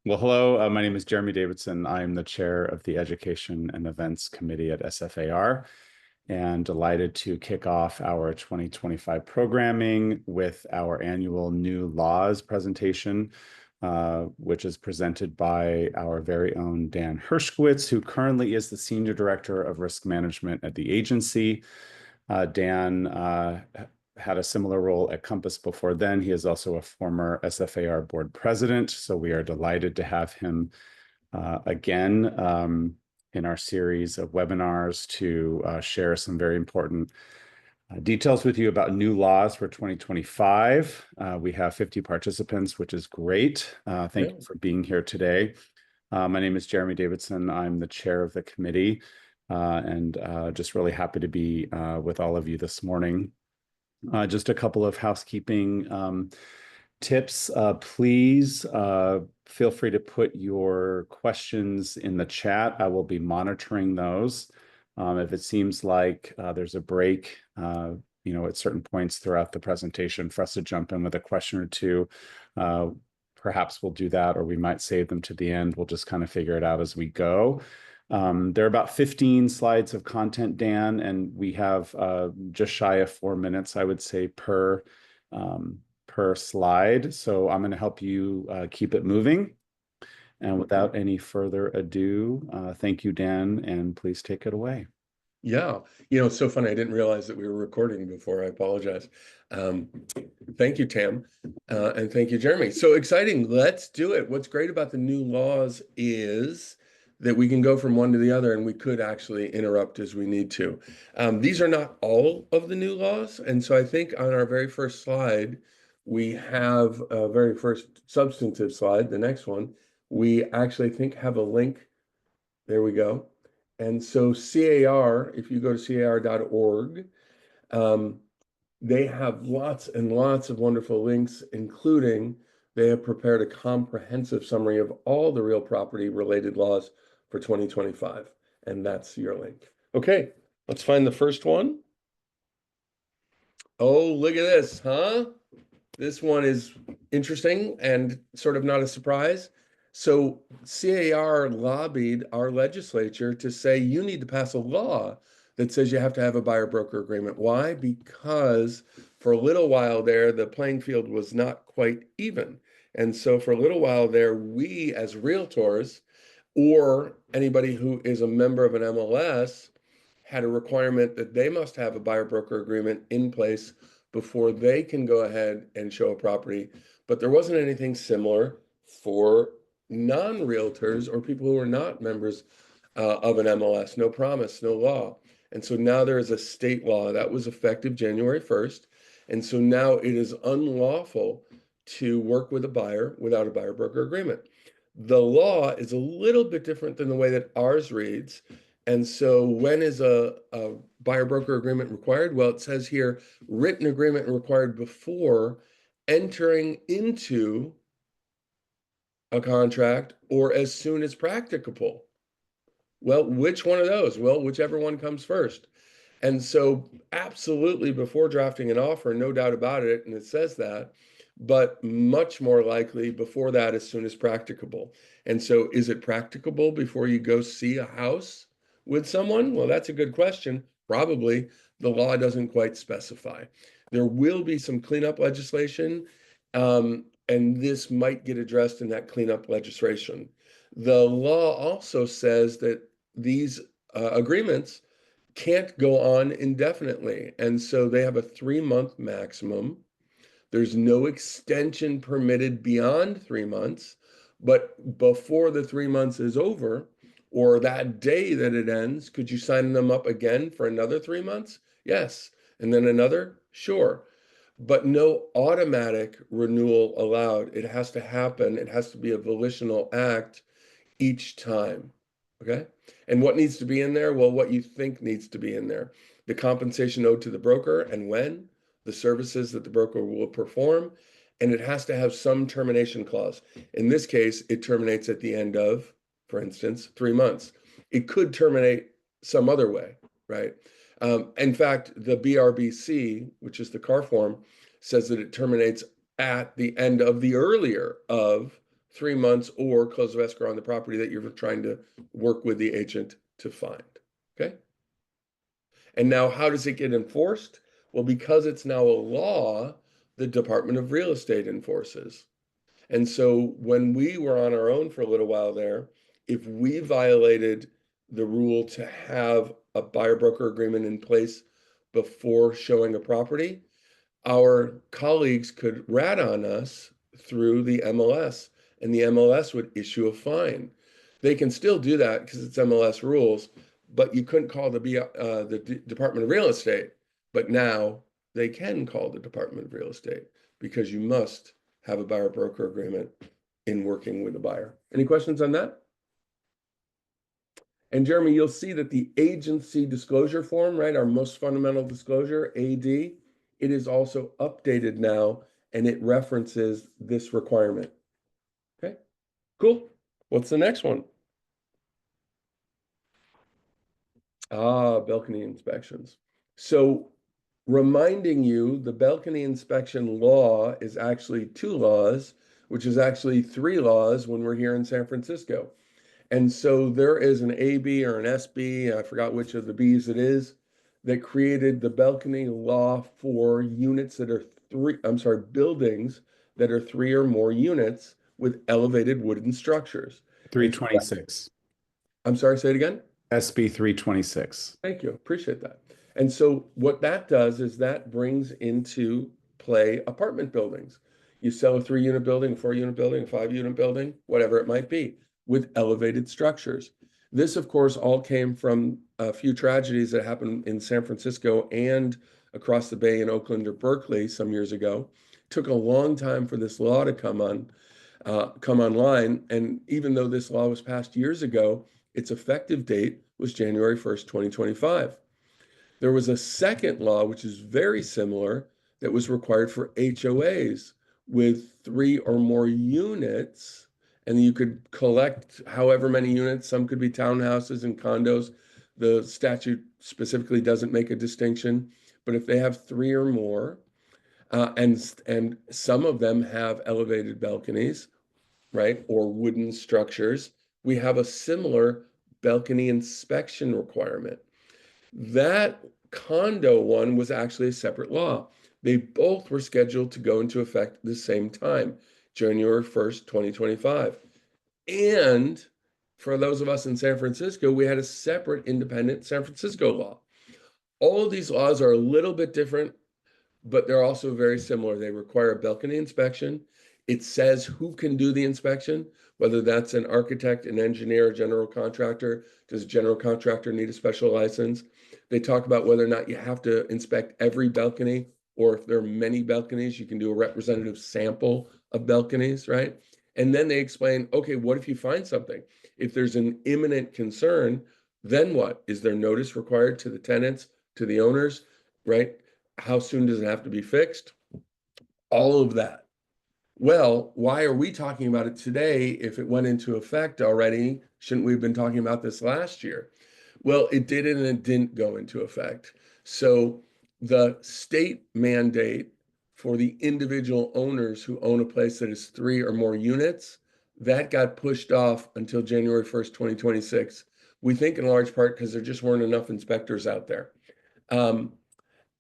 Well, hello. My name is Jeremy Davidson. I'm the chair of the Education and Events Committee at SFAR, and delighted to kick off our 2025 programming with our annual new laws presentation, which is presented by our very own Dan Hershkowitz, who currently is the Senior Director of Risk Management at the agency. Dan had a similar role at Compass before then. He is also a former SFAR board president, so we are delighted to have him again in our series of webinars to share some very important details with you about new laws for 2025. We have 50 participants, which is great. Thank you for being here today. My name is Jeremy Davidson. I'm the chair of the committee, and just really happy to be with all of you this morning. Just a couple of housekeeping tips. Please feel free to put your questions in the chat. I will be monitoring those. If it seems like there's a break, at certain points throughout the presentation for us to jump in with a question or two, perhaps we'll do that, or we might save them to the end. We'll just kind of figure it out as we go. There are about 15 slides of content, Dan, and we have just shy of 4 minutes, I would say, per slide. So I'm going to help you keep it moving. And without any further ado, thank you, Dan, and please take it away. Yeah, it's so funny. I didn't realize that we were recording before. I apologize. Thank you, Tam, and thank you, Jeremy. So exciting. Let's do it. What's great about the new laws is that we can go from one to the other, and we could actually interrupt as we need to. These are not all of the new laws, and so I think on our very first slide, we have a very first substantive slide, the next one, we actually have a link. There we go. And so CAR, if you go to car.org, they have lots and lots of wonderful links, including they have prepared a comprehensive summary of all the real property related laws for 2025. And that's your link. Okay, let's find the first one. Oh, look at this, huh? This one is interesting and sort of not a surprise. So CAR lobbied our legislature to say you need to pass a law that says you have to have a buyer-broker agreement. Why? Because for a little while there, the playing field was not quite even. And so for a little while there, we as realtors or anybody who is a member of an MLS had a requirement that they must have a buyer-broker agreement in place before they can go ahead and show a property. But there wasn't anything similar for non-realtors or people who are not members of an MLS, no promise, no law. And so now there is a state law that was effective January 1st. And so now it is unlawful to work with a buyer without a buyer broker agreement. The law is a little bit different than the way that ours reads. And so when is a buyer broker agreement required? Well, it says here, written agreement required before entering into a contract or as soon as practicable. Well, which one of those? Well, whichever one comes first. And so absolutely before drafting an offer, no doubt about it, and it says that, but much more likely before that, as soon as practicable. And so is it practicable before you go see a house with someone? Well, that's a good question. Probably. The law doesn't quite specify. There will be some cleanup legislation, and this might get addressed in that cleanup legislation. The law also says that these agreements can't go on indefinitely. And so they have a 3-month maximum. There's no extension permitted beyond 3 months. But before the 3 months is over, or that day that it ends, could you sign them up again for another 3 months? Yes. And then another? Sure. But no automatic renewal allowed. It has to happen. It has to be a volitional act each time. Okay. And what needs to be in there? Well, what you think needs to be in there. The compensation owed to the broker and when, the services that the broker will perform, and it has to have some termination clause. In this case, it terminates at the end of, for instance, 3 months. It could terminate some other way, right? In fact, the BRBC, which is the car form, says that it terminates at the end of the earlier of 3 months, or close of escrow on the property that you're trying to work with the agent to find. Okay. And now, how does it get enforced? Well, because it's now a law, the Department of Real Estate enforces. And so when we were on our own for a little while there, if we violated the rule to have a buyer broker agreement in place before showing a property, our colleagues could rat on us through the MLS, and the MLS would issue a fine. They can still do that because it's MLS rules, but you couldn't call the Department of Real Estate. But now they can call the Department of Real Estate because you must have a buyer broker agreement in working with the buyer. Any questions on that? And Jeremy, you'll see that the agency disclosure form, right, our most fundamental disclosure, AD, it is also updated now, and it references this requirement. Okay, cool. What's the next one? Balcony inspections. So reminding you, the balcony inspection law is actually 2 laws, which is actually 3 laws when we're here in San Francisco. And so there is an AB or an SB, I forgot which of the Bs it is, that created the balcony law for units that are buildings that are 3 or more units with elevated wooden structures. And so 326. I'm sorry, say it again. SB 326. Thank you. Appreciate that. And so what that does is that brings into play apartment buildings. You sell a 3-unit building, a 4-unit building, a 5-unit building, whatever it might be, with elevated structures. This, of course, all came from a few tragedies that happened in San Francisco and across the bay in Oakland or Berkeley some years ago. It took a long time for this law to come online. And even though this law was passed years ago, its effective date was January 1st, 2025. There was a second law, which is very similar, that was required for HOAs with 3 or more units. And you could collect however many units. Some could be townhouses and condos. The statute specifically doesn't make a distinction. But if they have 3 or more, and some of them have elevated balconies, right, or wooden structures, we have a similar balcony inspection requirement. That condo one was actually a separate law. They both were scheduled to go into effect at the same time, January 1st, 2025. And for those of us in San Francisco, we had a separate independent San Francisco law. All of these laws are a little bit different, but they're also very similar. They require a balcony inspection. It says who can do the inspection, whether that's an architect, an engineer, a general contractor. Does a general contractor need a special license? They talk about whether or not you have to inspect every balcony, or if there are many balconies, you can do a representative sample of balconies, right? And then they explain, okay, what if you find something? If there's an imminent concern, then what? Is there notice required to the tenants, to the owners, right? How soon does it have to be fixed? All of that. Well, why are we talking about it today if it went into effect already? Shouldn't we have been talking about this last year? Well, it did and it didn't go into effect. So the state mandate for the individual owners who own a place that is 3 or more units, that got pushed off until January 1st, 2026. We think in large part because there just weren't enough inspectors out there.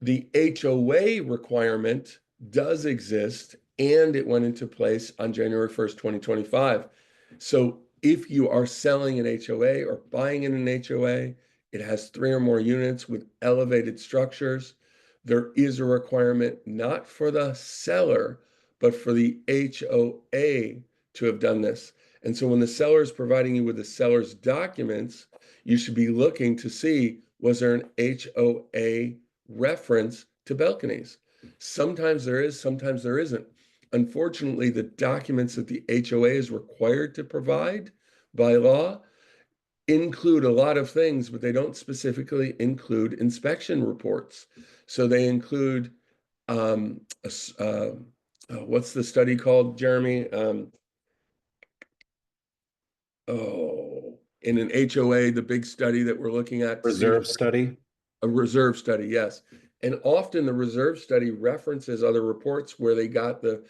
The HOA requirement does exist, and it went into place on January 1st, 2025. So if you are selling an HOA or buying in an HOA, it has 3 or more units with elevated structures, there is a requirement not for the seller, but for the HOA to have done this. And so when the seller is providing you with the seller's documents, you should be looking to see, was there an HOA reference to balconies? Sometimes there is, sometimes there isn't. Unfortunately, the documents that the HOA is required to provide by law include a lot of things, but they don't specifically include inspection reports. So they include, what's the study called, Jeremy? In an HOA, the big study that we're looking at. Reserve study. A reserve study, yes. And often the reserve study references other reports where they got the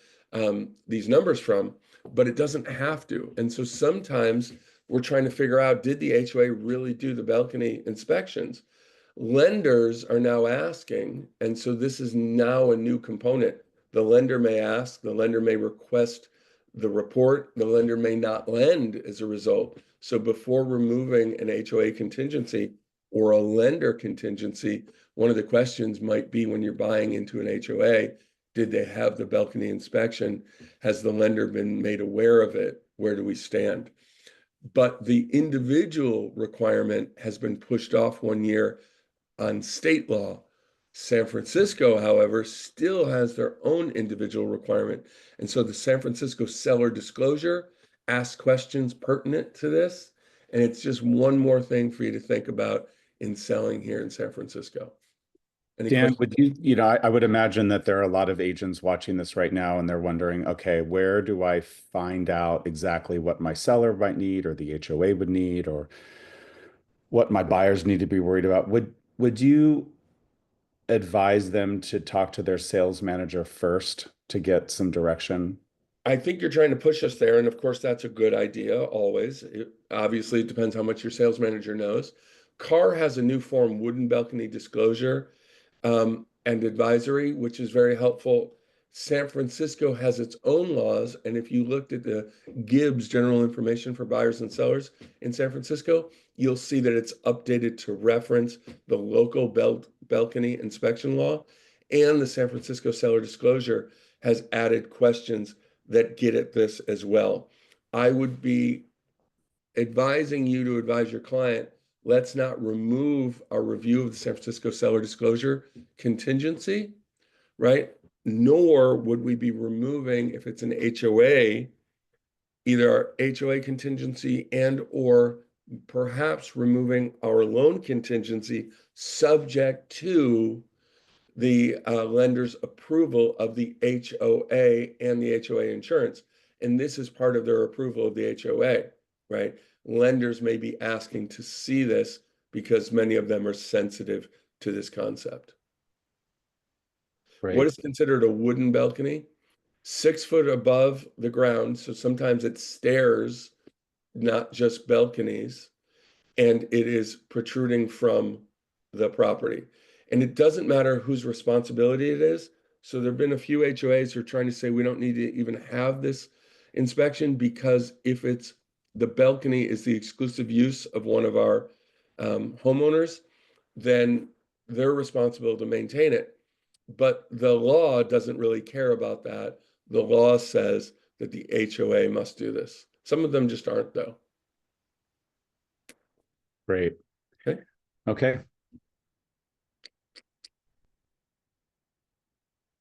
these numbers from, but it doesn't have to. And so sometimes we're trying to figure out, did the HOA really do the balcony inspections? Lenders are now asking, and so this is now a new component. The lender may ask, the lender may request the report, the lender may not lend as a result. So before removing an HOA contingency or a lender contingency, one of the questions might be when you're buying into an HOA, did they have the balcony inspection? Has the lender been made aware of it? Where do we stand? But the individual requirement has been pushed off 1 year on state law. San Francisco, however, still has their own individual requirement. And so the San Francisco seller disclosure asks questions pertinent to this. And it's just one more thing for you to think about in selling here in San Francisco. Any Dan, questions? would I would imagine that there are a lot of agents watching this right now and they're wondering, okay, where do I find out exactly what my seller might need or the HOA would need or what my buyers need to be worried about? Would you advise them to talk to their sales manager first to get some direction? I think you're trying to push us there. And of course, that's a good idea always. Obviously, it depends how much your sales manager knows. Carr has a new form, wooden balcony disclosure and advisory, which is very helpful. San Francisco has its own laws. And if you looked at the Gibbs General Information for Buyers and Sellers in San Francisco, you'll see that it's updated to reference the local balcony inspection law. And the San Francisco Seller Disclosure has added questions that get at this as well. I would be advising you to advise your client, let's not remove our review of the San Francisco seller disclosure contingency, right? Nor would we be removing, if it's an HOA, either our HOA contingency and or perhaps removing our loan contingency subject to the lender's approval of the HOA and the HOA insurance. And this is part of their approval of the HOA, right? Lenders may be asking to see this because many of them are sensitive to this concept. What Great. is considered a wooden balcony? 6 foot above the ground. So sometimes it's stairs, not just balconies, and it is protruding from the property. And it doesn't matter whose responsibility it is. So there have been a few HOAs who are trying to say we don't need to even have this inspection because if it's the balcony is the exclusive use of one of our homeowners, then they're responsible to maintain it. But the law doesn't really care about that. The law says that the HOA must do this. Some of them just aren't, though. Great. Okay. Okay.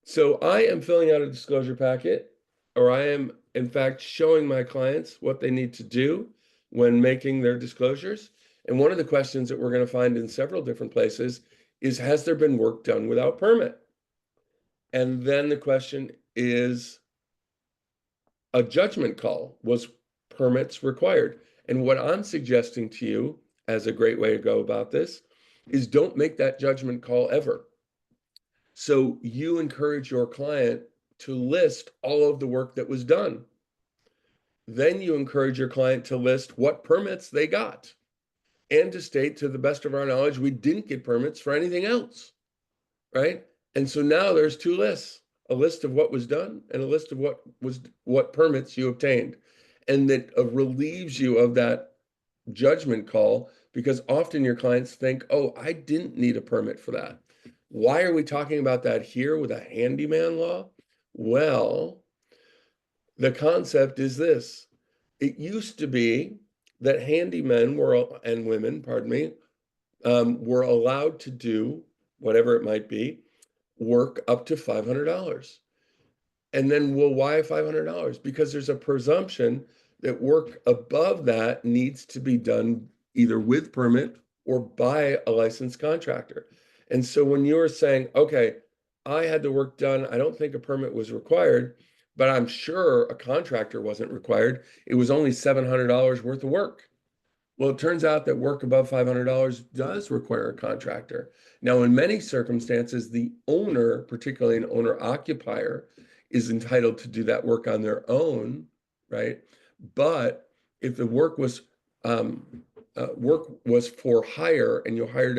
So I am filling out a disclosure packet, or I am, in fact, showing my clients what they need to do when making their disclosures. And one of the questions that we're going to find in several different places is, has there been work done without permit? And then the question is, a judgment call, was permits required? And what I'm suggesting to you as a great way to go about this is don't make that judgment call ever. So you encourage your client to list all of the work that was done. Then you encourage your client to list what permits they got and to state, to the best of our knowledge, we didn't get permits for anything else, right? And so now there's two lists, a list of what was done and a list of what permits you obtained. And that relieves you of that judgment call because often your clients think, oh, I didn't need a permit for that. Why are we talking about that here with a handyman law? Well, the concept is this. It used to be that handymen were, and women, pardon me, were allowed to do whatever it might be, work up to $500. And then, well, why $500? Because there's a presumption that work above that needs to be done either with permit or by a licensed contractor. And so when you're saying, okay, I had the work done, I don't think a permit was required, but I'm sure a contractor wasn't required. It was only $700 worth of work. Well, it turns out that work above $500 does require a contractor. Now, in many circumstances, the owner, particularly an owner occupier, is entitled to do that work on their own, right? But if the work was for hire and you hired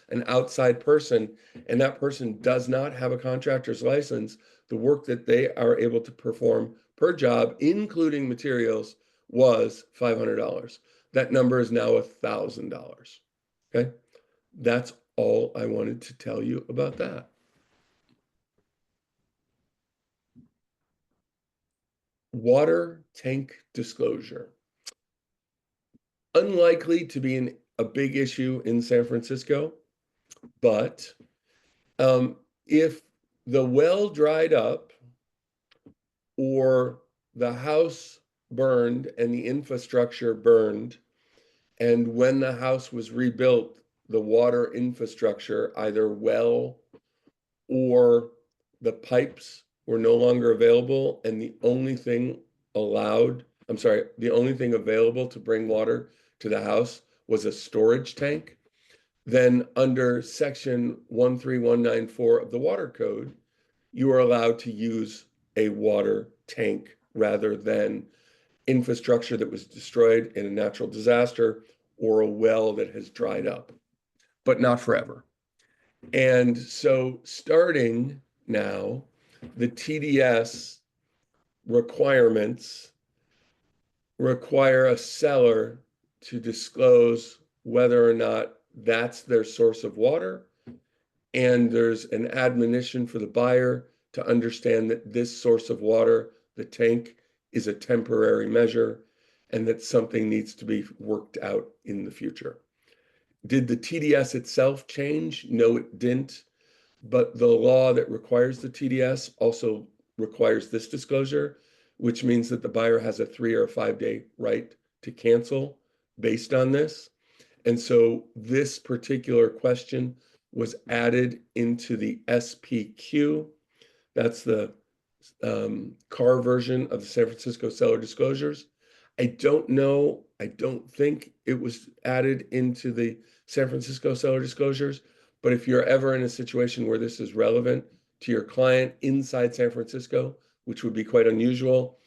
an outside person and that person does not have a contractor's license, the work that they are able to perform per job, including materials, was $500. That number is now $1,000. Okay. That's all I wanted to tell you about that. Water tank disclosure. Unlikely to be a big issue in San Francisco, but if the well dried up or the house burned and the infrastructure burned, and when the house was rebuilt, the water infrastructure, either well or the pipes were no longer available, and the only thing the only thing available to bring water to the house was a storage tank, then under section 13194 of the water code, you are allowed to use a water tank rather than infrastructure that was destroyed in a natural disaster or a well that has dried up, but not forever. And so starting now, the TDS requirements require a seller to disclose whether or not that's their source of water. And there's an admonition for the buyer to understand that this source of water, the tank, is a temporary measure and that something needs to be worked out in the future. Did the TDS itself change? No, it didn't. But the law that requires the TDS also requires this disclosure, which means that the buyer has a 3 or 5 day right to cancel based on this. And so this particular question was added into the SPQ. That's the car version of the San Francisco seller disclosures. I don't think it was added into the San Francisco seller disclosures, but if you're ever in a situation where this is relevant to your client inside San Francisco, which would be quite unusual,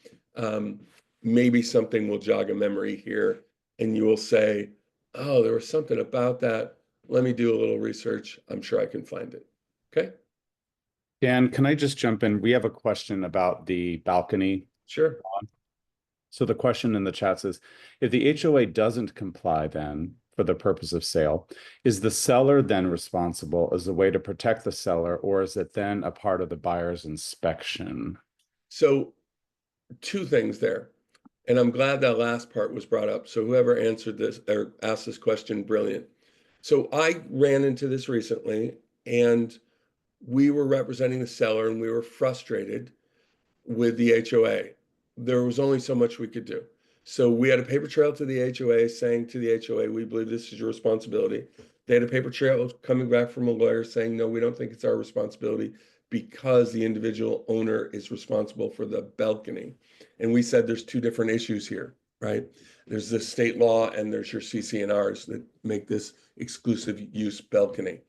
maybe something will jog a memory here and you will say, oh, there was something about that. Let me do a little research. I'm sure I can find it. Okay. Dan, can I just jump in? We have a question about the balcony. Sure. So the question in the chat says, if the HOA doesn't comply then for the purpose of sale, is the seller then responsible as a way to protect the seller, or is it then a part of the buyer's inspection? So two things there. And I'm glad that last part was brought up. So whoever answered this or asked this question, brilliant. So I ran into this recently and we were representing the seller and we were frustrated with the HOA. There was only so much we could do. So we had a paper trail to the HOA saying to the HOA, we believe this is your responsibility. They had a paper trail coming back from a lawyer saying, no, we don't think it's our responsibility because the individual owner is responsible for the balcony. And we said there's two different issues here, right? There's the state law and there's your CC&Rs that make this exclusive use balcony.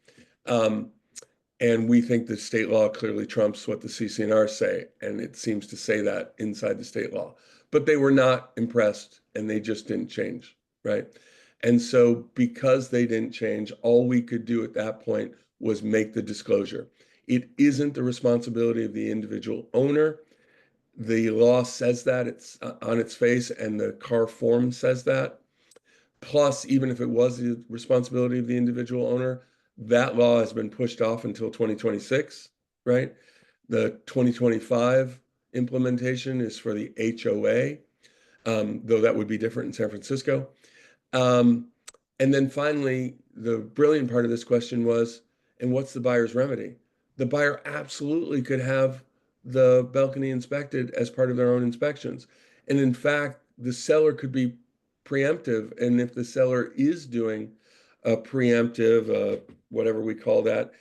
And we think the state law clearly trumps what the CC&R say, and it seems to say that inside the state law. But they were not impressed, and they just didn't change, right? And so because they didn't change, all we could do at that point was make the disclosure. It isn't the responsibility of the individual owner. The law says that, it's on its face, and the CAR form says that. Plus, even if it was the responsibility of the individual owner, that law has been pushed off until 2026, right? The 2025 implementation is for the HOA, though that would be different in San Francisco. And then finally, the brilliant part of this question was, and what's the buyer's remedy? The buyer absolutely could have the balcony inspected as part of their own inspections. And in fact, the seller could be preemptive. And if the seller is doing a preemptive, whatever we call that,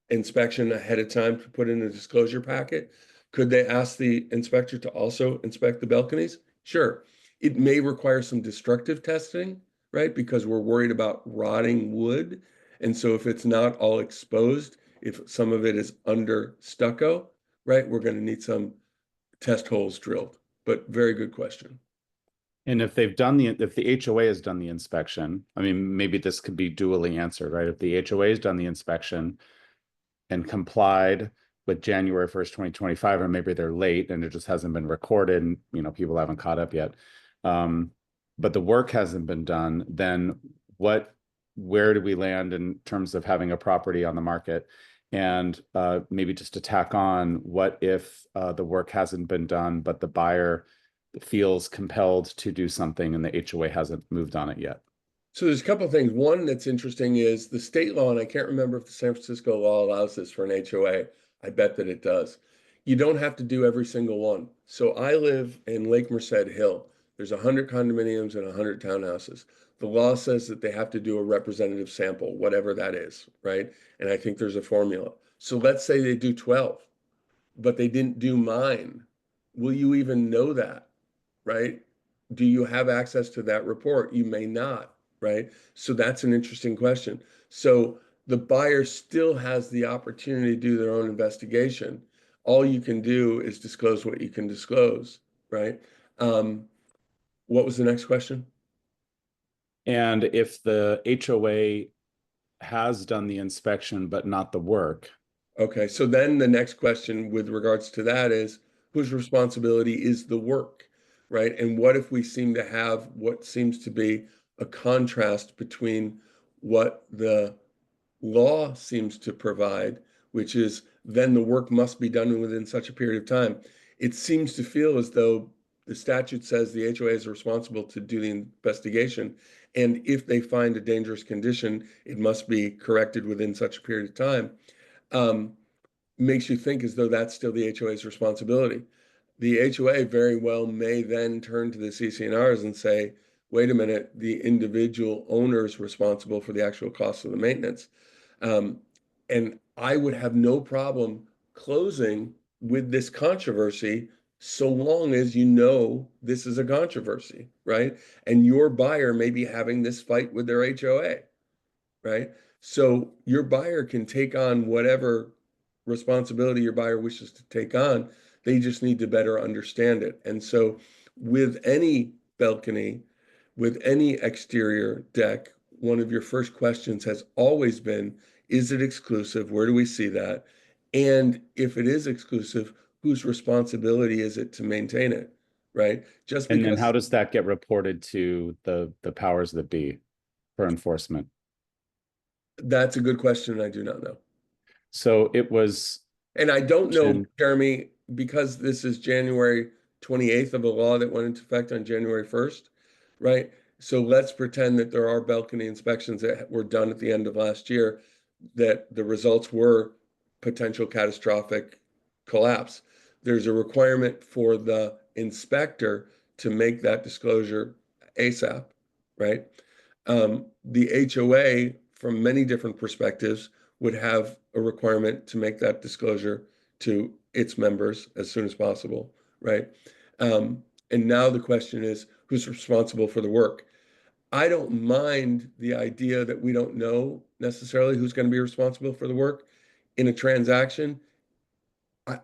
inspection ahead of time to put in a disclosure packet, could they ask the inspector to also inspect the balconies? Sure. It may require some destructive testing, right? Because we're worried about rotting wood. And so if it's not all exposed, if some of it is under stucco, right? We're going to need some test holes drilled, but very good question. And if if the HOA has done the inspection, I mean, maybe this could be dually answered, right? If the HOA has done the inspection and complied with January 1st, 2025, or maybe they're late and it just hasn't been recorded and, people haven't caught up yet. But the work hasn't been done, then where do we land in terms of having a property on the market? And maybe just to tack on, what if the work hasn't been done, but the buyer feels compelled to do something and the HOA hasn't moved on it yet? So there's a couple of things. One that's interesting is the state law, and I can't remember if the San Francisco law allows this for an HOA. I bet that it does. You don't have to do every single one. So I live in Lake Merced Hill. There's 100 condominiums and 100 townhouses. The law says that they have to do a representative sample, whatever that is, right? And I think there's a formula. So let's say they do 12, but they didn't do mine. Will you even know that, right? Do you have access to that report? You may not, right? So that's an interesting question. So the buyer still has the opportunity to do their own investigation. All you can do is disclose what you can disclose, right? Um, what was the next question? And if the HOA has done the inspection but not the work, Okay, so then the next question with regards to that is whose responsibility is the work, right? And what if we seem to have what seems to be a contrast between what the law seems to provide, which is then the work must be done within such a period of time. It seems to feel as though the statute says the HOA is responsible to do the investigation. And if they find a dangerous condition, it must be corrected within such a period of time. Um, Makes you think as though that's still the HOA's responsibility. The HOA very well may then turn to the CC&Rs and say, wait a minute, the individual owner is responsible for the actual cost of the maintenance. Um, and I would have no problem closing with this controversy so long as you know this is a controversy, right? And your buyer may be having this fight with their HOA, right? So your buyer can take on whatever responsibility your buyer wishes to take on. They just need to better understand it. And so with any balcony, with any exterior deck, one of your first questions has always been, is it exclusive? Where do we see that? And if it is exclusive, whose responsibility is it to maintain it? Right? Just and then how because does that get reported to the powers that be for enforcement? that's a good question, I do not know. So it was And I don't know, mentioned, Jeremy, because this is January 28th of a law that went into effect on January 1st, right? So let's pretend that there are balcony inspections that were done at the end of last year, that the results were potential catastrophic collapse. There's a requirement for the inspector to make that disclosure ASAP, right? The HOA, from many different perspectives, would have a requirement to make that disclosure to its members as soon as possible, right? And now the question is, who's responsible for the work? I don't mind the idea that we don't know necessarily who's going to be responsible for the work in a transaction.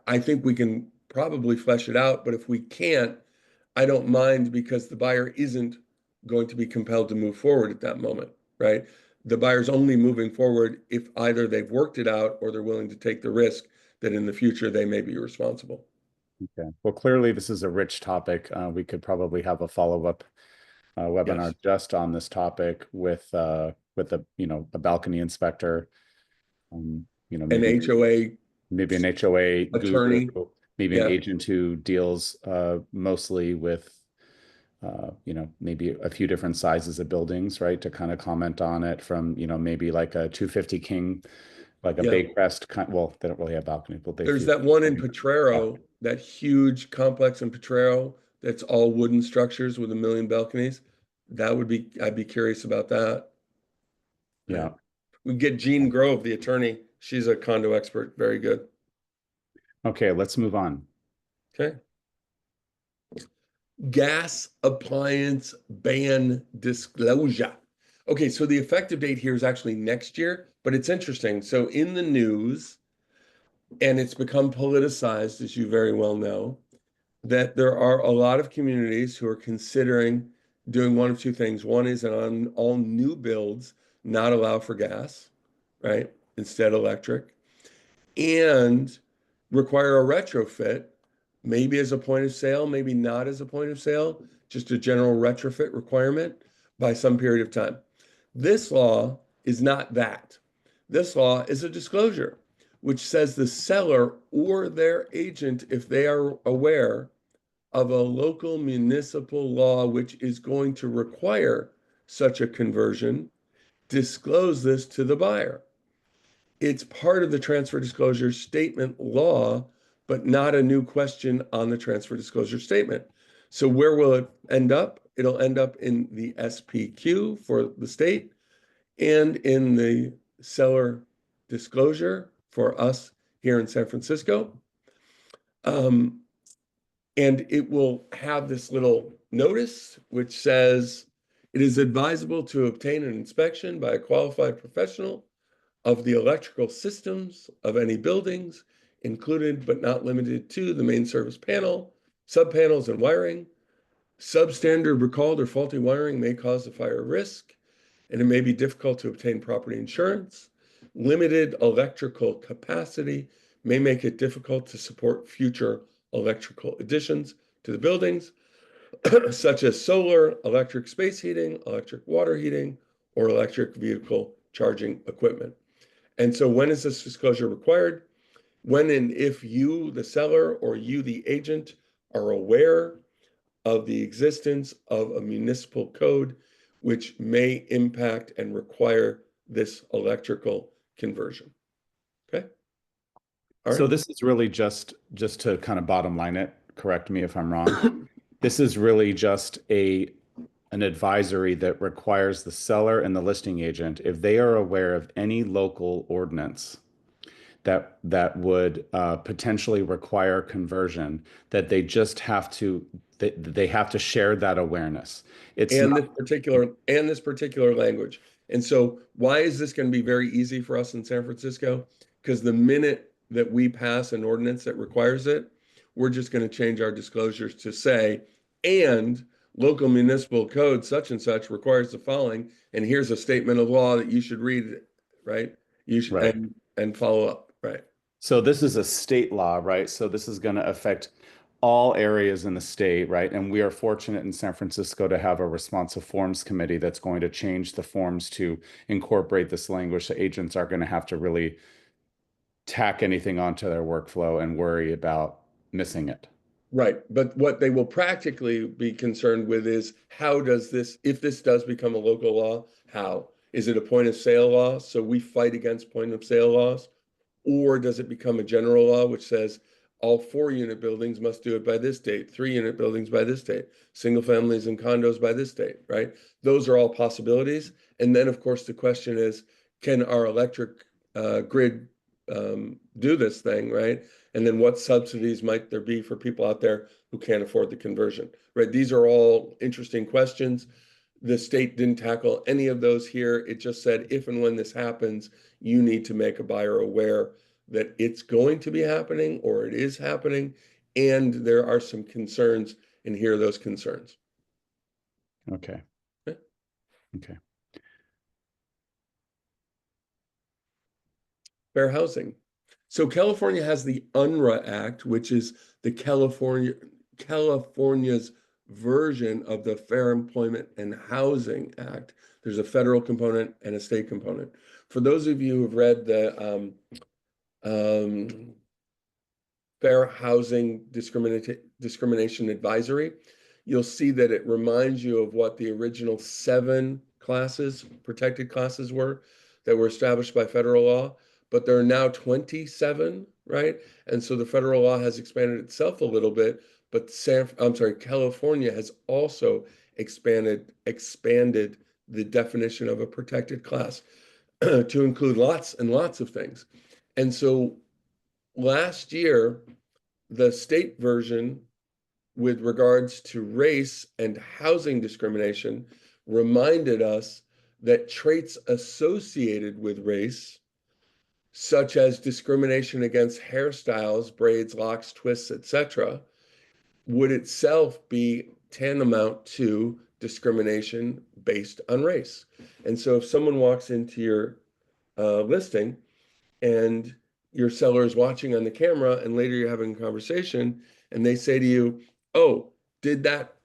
I think we can probably flesh it out, but if we can't, I don't mind because the buyer isn't going to be compelled to move forward at that moment, right? The buyer's only moving forward if either they've worked it out or they're willing to take the risk that in the future they may be responsible. okay. Well, clearly this is a rich topic. We could probably have a follow-up webinar Yes. just on this topic with a a balcony inspector, An maybe HOA an HOA guru, attorney. maybe an Yeah. agent who deals mostly with maybe a few different sizes of buildings, right? To kind of comment on it from, maybe like a 250 king, like a Yeah. Baycrest kind. Well, they don't really have balconies, but they There's few. that one in Potrero, that huge complex in Potrero that's all wooden structures with a million balconies. I'd be curious about that. Right. Yeah. We get Jean Grove, the attorney. She's a condo expert. Very good. Okay, let's move on. Okay. Gas appliance ban disclosure. Okay, so the effective date here is actually next year, but it's interesting. So in the news, and it's become politicized, as you very well know, that there are a lot of communities who are considering doing one of two things. One is on all new builds, not allow for gas, right? Instead electric, and require a retrofit, maybe as a point of sale, maybe not as a point of sale, just a general retrofit requirement by some period of time. This law is not that. This law is a disclosure, which says the seller or their agent, if they are aware of a local municipal law which is going to require such a conversion, disclose this to the buyer. It's part of the transfer disclosure statement law, but not a new question on the transfer disclosure statement. So where will it end up? It'll end up in the SPQ for the state and in the seller disclosure for us here in San Francisco. And it will have this little notice which says it is advisable to obtain an inspection by a qualified professional of the electrical systems of any buildings, included but not limited to the main service panel, subpanels and wiring. Substandard, recalled, or faulty wiring may cause a fire risk, and it may be difficult to obtain property insurance. Limited electrical capacity may make it difficult to support future electrical additions to the buildings, such as solar, electric space heating, electric water heating, or electric vehicle charging equipment. And so when is this disclosure required? When and if you, the seller, or you, the agent, are aware of the existence of a municipal code which may impact and require this electrical conversion. Okay? All So right. this is really just to kind of bottom line it, correct me if I'm wrong. This is really just an advisory that requires the seller and the listing agent, if they are aware of any local ordinance that would potentially require conversion, that they just have to they have to share that awareness. It's And not this particular language. And so why is this going to be very easy for us in San Francisco? Because the minute that we pass an ordinance that requires it, we're just going to change our disclosures to say, and local municipal code such and such requires the following, and here's a statement of law that you should read, right? You should right. and follow up, right? So this is a state law, right? So this is going to affect all areas in the state, right? And we are fortunate in San Francisco to have a responsive forms committee that's going to change the forms to incorporate this language. So agents are going to have to really tack anything onto their workflow and worry about missing it. Right. But what they will practically be concerned with is how does this, if this does become a local law, how? Is it a point of sale law? So we fight against point of sale laws? Or does it become a general law which says all 4-unit buildings must do it by this date, 3-unit buildings by this date, single families and condos by this date, right? Those are all possibilities. And then, of course, the question is, can our electric grid do this thing, right? And then what subsidies might there be for people out there who can't afford the conversion, right? These are all interesting questions. The state didn't tackle any of those here. It just said, if and when this happens, you need to make a buyer aware that it's going to be happening or it is happening. And there are some concerns, and here are those concerns. Okay. Okay. Okay. Fair housing. So California has the UNRRA Act, which is the California's version of the Fair Employment and Housing Act. There's a federal component and a state component. For those of you who have read the Fair Housing Discrimination Advisory, you'll see that it reminds you of what the original 7 classes, protected classes were that were established by federal law, but there are now 27, right? And so the federal law has expanded itself a little bit, but California has also expanded the definition of a protected class to include lots and lots of things. And so last year, the state version with regards to race and housing discrimination reminded us that traits associated with race such as discrimination against hairstyles, braids, locks, twists, etc., would itself be tantamount to discrimination based on race. And so if someone walks into your listing and your seller is watching on the camera and later you're having a conversation and they say to you, oh, did that,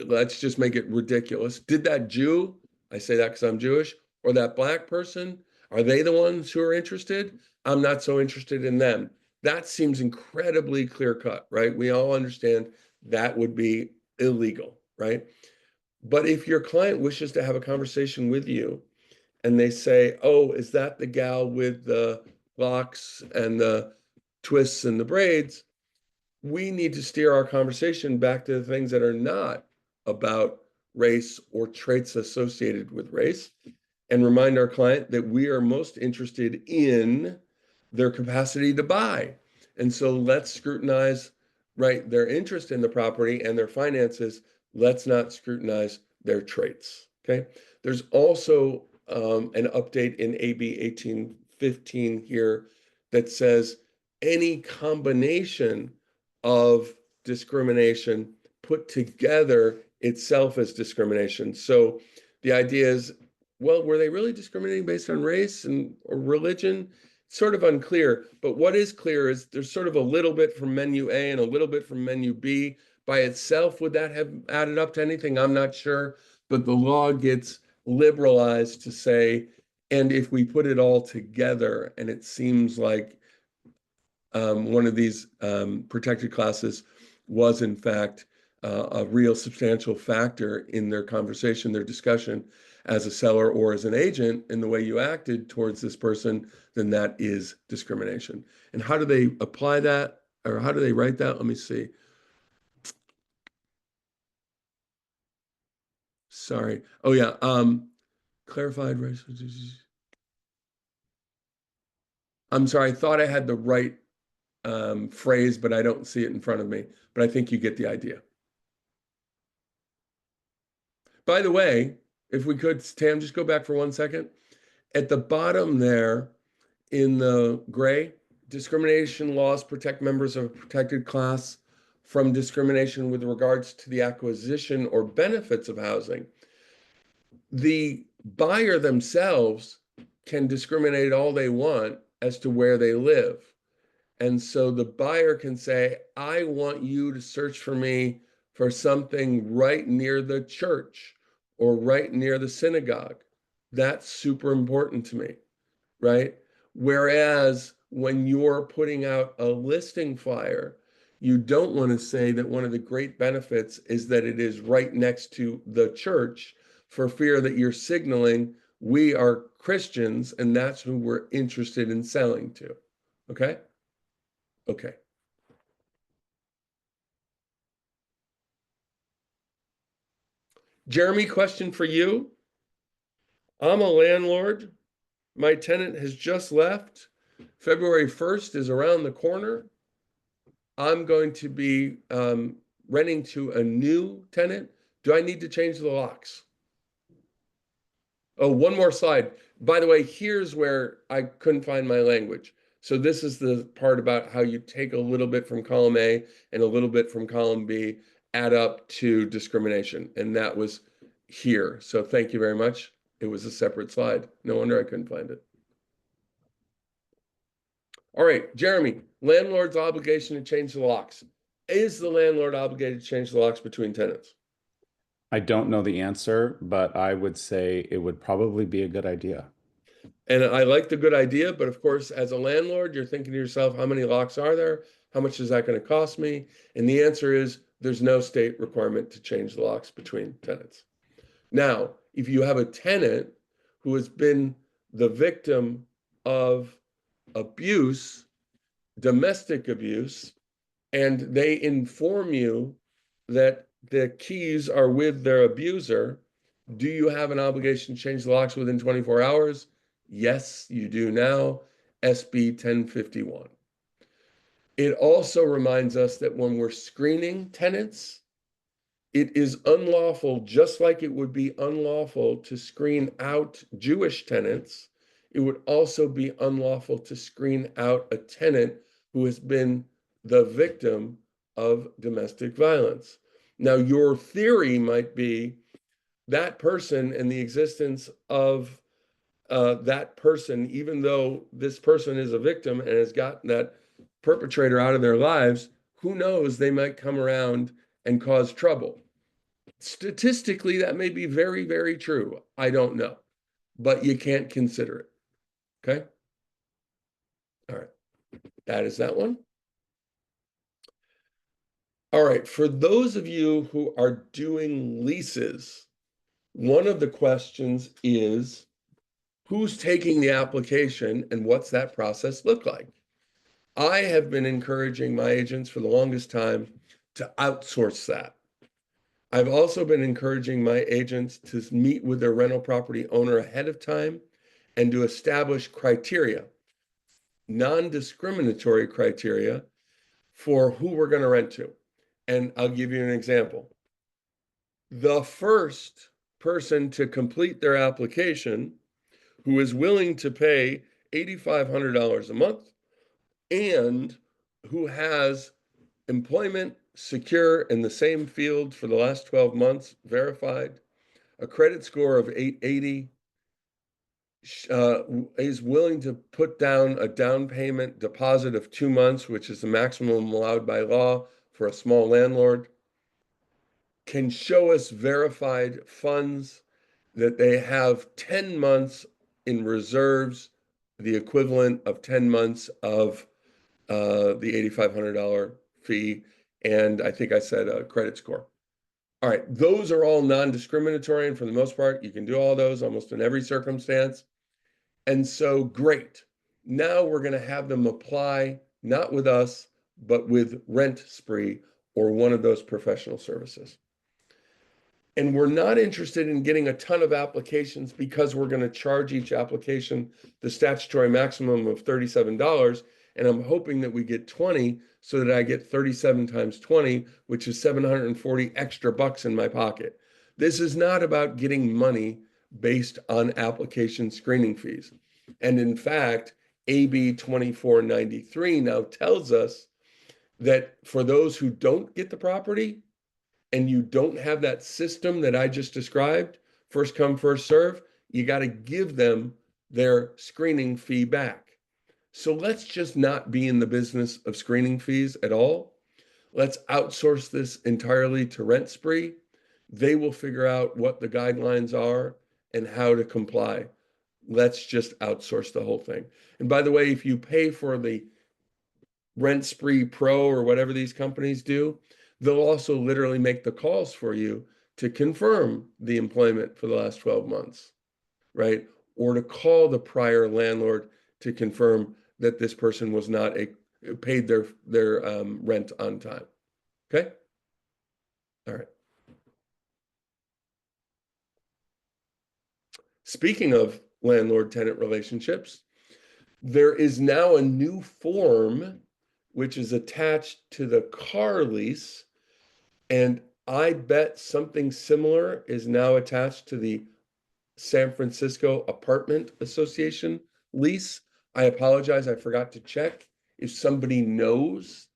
let's just make it ridiculous. Did that Jew, I say that because I'm Jewish, or that black person, are they the ones who are interested? I'm not so interested in them. That seems incredibly clear cut, right? We all understand that would be illegal, right? But if your client wishes to have a conversation with you and they say, oh, is that the gal with the locks and the twists and the braids? We need to steer our conversation back to the things that are not about race or traits associated with race and remind our client that we are most interested in their capacity to buy. And so let's scrutinize, right, their interest in the property and their finances. Let's not scrutinize their traits. Okay. There's also an update in AB 1815 here that says any combination of discrimination put together itself as discrimination. So the idea is, well, were they really discriminating based on race and or religion? Sort of unclear. But what is clear is there's sort of a little bit from menu A and a little bit from menu B. By itself, would that have added up to anything? I'm not sure. But the law gets liberalized to say, and if we put it all together, and it seems like one of these protected classes was in fact a real substantial factor in their conversation, their discussion as a seller or as an agent in the way you acted towards this person, then that is discrimination. And how do they apply that, or how do they write that? Let me see. Sorry. Oh yeah. Clarified race. I'm sorry. I thought I had the right phrase, but I don't see it in front of me. But I think you get the idea. By the way, if we could, Tam, just go back for 1 second. At the bottom there in the gray, discrimination laws protect members of a protected class from discrimination with regards to the acquisition or benefits of housing. The buyer themselves can discriminate all they want as to where they live. And so the buyer can say, I want you to search for me for something right near the church or right near the synagogue. That's super important to me, right? Whereas when you're putting out a listing flyer, you don't want to say that one of the great benefits is that it is right next to the church for fear that you're signaling we are Christians and that's who we're interested in selling to. Okay? Okay. Jeremy, question for you. I'm a landlord. My tenant has just left. February 1st is around the corner. I'm going to be renting to a new tenant. Do I need to change the locks? Oh, one more slide. By the way, here's where I couldn't find my language. So this is the part about how you take a little bit from column A and a little bit from column B, add up to discrimination. And that was here. So thank you very much. It was a separate slide. No wonder I couldn't find it. All right, Jeremy, landlord's obligation to change the locks. Is the landlord obligated to change the locks between tenants? I don't know the answer, but I would say it would probably be a good idea. And I like the good idea, but of course, as a landlord, you're thinking to yourself, how many locks are there? How much is that going to cost me? And the answer is there's no state requirement to change the locks between tenants. Now, if you have a tenant who has been the victim of abuse, domestic abuse, and they inform you that the keys are with their abuser, do you have an obligation to change the locks within 24 hours? Yes, you do now. SB 1051. It also reminds us that when we're screening tenants, it is unlawful, just like it would be unlawful to screen out Jewish tenants. it would also be unlawful to screen out a tenant who has been the victim of domestic violence. Now, your theory might be that person and the existence of that person, even though this person is a victim and has gotten that perpetrator out of their lives, who knows, they might come around and cause trouble. Statistically, that may be very, very true. I don't know, but you can't consider it. Okay. All right. That is that one. All right. For those of you who are doing leases, one of the questions is who's taking the application and what's that process look like? I have been encouraging my agents for the longest time to outsource that. I've also been encouraging my agents to meet with their rental property owner ahead of time and to establish criteria, non-discriminatory criteria for who we're going to rent to. And I'll give you an example. The first person to complete their application who is willing to pay $8,500 a month and who has employment secure in the same field for the last 12 months, verified, a credit score of 880, is willing to put down a down payment deposit of 2 months, which is the maximum allowed by law for a small landlord, can show us verified funds that they have 10 months in reserves, the equivalent of 10 months of the $8,500 fee, and I think I said a credit score. All right, those are all non-discriminatory, and for the most part, you can do all those almost in every circumstance. And so, great. Now we're going to have them apply, not with us, but with Rent Spree or one of those professional services. And we're not interested in getting a ton of applications because we're going to charge each application the statutory maximum of $37. And I'm hoping that we get 20 so that I get 37 times 20, which is 740 extra bucks in my pocket. This is not about getting money based on application screening fees. And in fact, AB 2493 now tells us that for those who don't get the property, and you don't have that system that I just described, first come, first serve, you got to give them their screening fee back. So let's just not be in the business of screening fees at all. Let's outsource this entirely to Rent Spree. They will figure out what the guidelines are and how to comply. Let's just outsource the whole thing. And by the way, if you pay for the Rent Spree Pro or whatever these companies do, they'll also literally make the calls for you to confirm the employment for the last 12 months, right? Or to call the prior landlord to confirm that this person was not paid their rent on time. Okay? All right. Speaking of landlord-tenant relationships, there is now a new form which is attached to the car lease, and I bet something similar is now attached to the San Francisco Apartment Association lease. I apologize, I forgot to check. If somebody knows,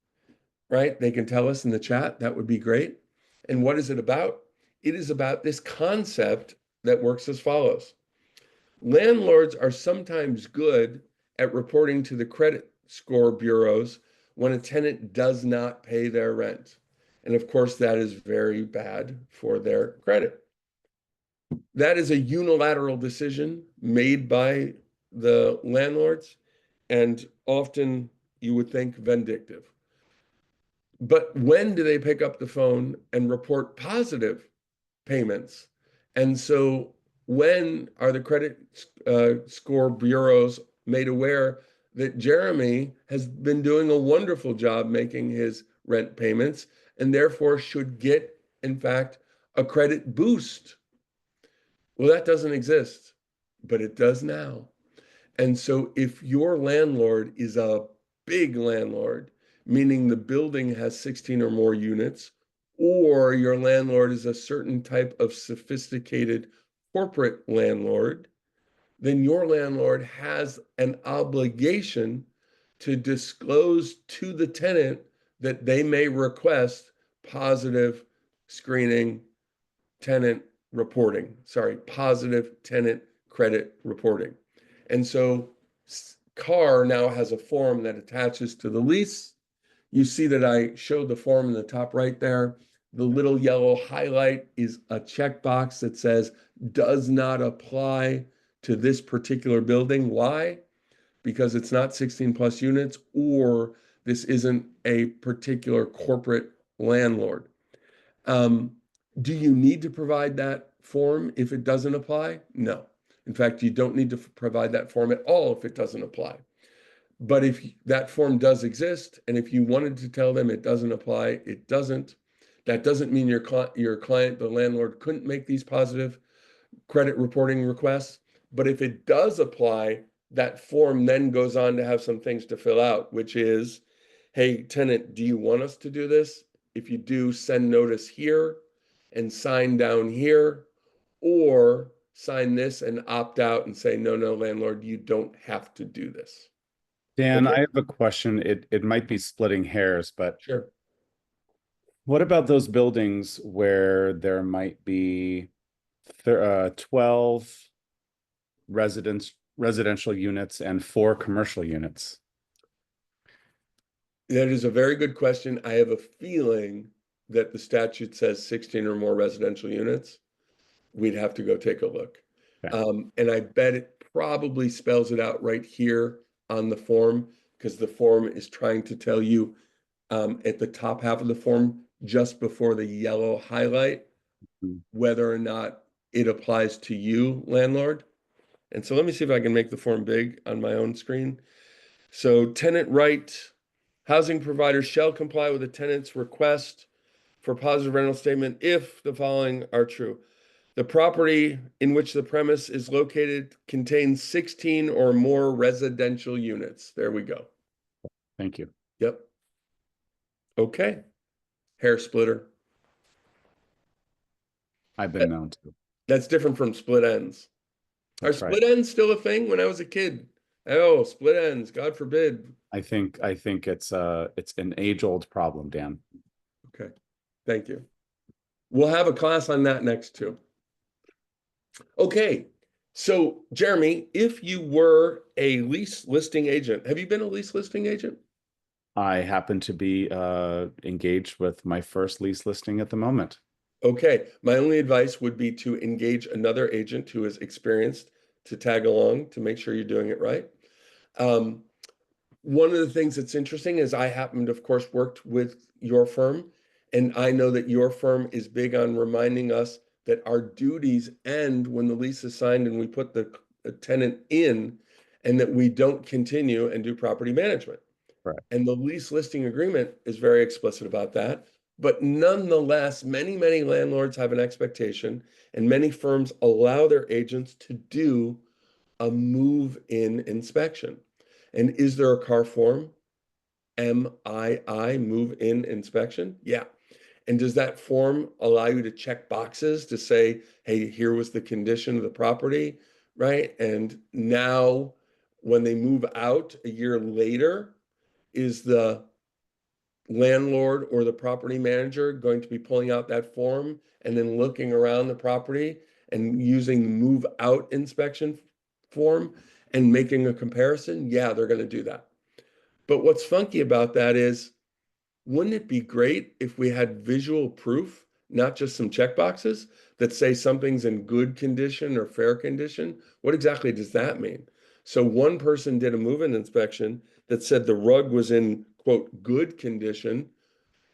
right, they can tell us in the chat. That would be great. And what is it about? It is about this concept that works as follows. Landlords are sometimes good at reporting to the credit score bureaus when a tenant does not pay their rent. And of course, that is very bad for their credit. That is a unilateral decision made by the landlords, and often you would think vindictive. But when do they pick up the phone and report positive payments? And so when are the credit score bureaus made aware that Jeremy has been doing a wonderful job making his rent payments and therefore should get, in fact, a credit boost? Well, that doesn't exist, but it does now. And so if your landlord is a big landlord, meaning the building has 16 or more units, or your landlord is a certain type of sophisticated corporate landlord, then your landlord has an obligation to disclose to the tenant that they may request positive screening tenant reporting, sorry, positive tenant credit reporting. And so CAR now has a form that attaches to the lease. You see that I showed the form in the top right there. The little yellow highlight is a checkbox that says does not apply to this particular building. Why? Because it's not 16 plus units, or this isn't a particular corporate landlord. Um, do you need to provide that form if it doesn't apply? No. In fact, you don't need to provide that form at all if it doesn't apply. But if that form does exist, and if you wanted to tell them it doesn't apply, it doesn't. That doesn't mean your client, the landlord, couldn't make these positive credit reporting requests. But if it does apply, that form then goes on to have some things to fill out, which is, hey, tenant, do you want us to do this? If you do, send notice here and sign down here, or sign this and opt out and say, no, no, landlord, you don't have to do this. Dan, Okay, I have a question. It might be splitting hairs, but sure. what about those buildings where there might be 12 residential units and 4 commercial units? That is a very good question. I have a feeling that the statute says 16 or more residential units. We'd have to go take a look. Okay. And I bet it probably spells it out right here on the form, because the form is trying to tell you at the top half of the form, just before the yellow highlight, Mhm. whether or not it applies to you, landlord. And so let me see if I can make the form big on my own screen. So tenant right, housing providers shall comply with the tenant's request for positive rental statement if the following are true. The property in which the premise is located contains 16 or more residential units. There we go. Thank you. Yep. Okay. Hair splitter. I've been known to. That's different from split ends. Are That's right. split ends still a thing? When I was a kid, oh, split ends, God forbid. I think it's an age-old problem, Dan. Okay. Thank you. We'll have a class on that next too. Okay. So, Jeremy, if you were a lease listing agent, have you been a lease listing agent? I happen to be engaged with my first lease listing at the moment. Okay. My only advice would be to engage another agent who is experienced to tag along to make sure you're doing it right. Um, One of the things that's interesting is I happened, of course, worked with your firm, and I know that your firm is big on reminding us that our duties end when the lease is signed and we put the tenant in, and that we don't continue and do property management. Right. And the lease listing agreement is very explicit about that. But nonetheless, many, many landlords have an expectation, and many firms allow their agents to do a move-in inspection. And is there a CAR form? MII, move-in inspection? Yeah. And does that form allow you to check boxes to say, hey, here was the condition of the property, right? And now when they move out a year later, is the landlord or the property manager going to be pulling out that form and then looking around the property and using the move out inspection form and making a comparison? Yeah, they're going to do that. But what's funky about that is, wouldn't it be great if we had visual proof, not just some check boxes that say something's in good condition or fair condition? What exactly does that mean? So one person did a move-in inspection that said the rug was in, quote, good condition.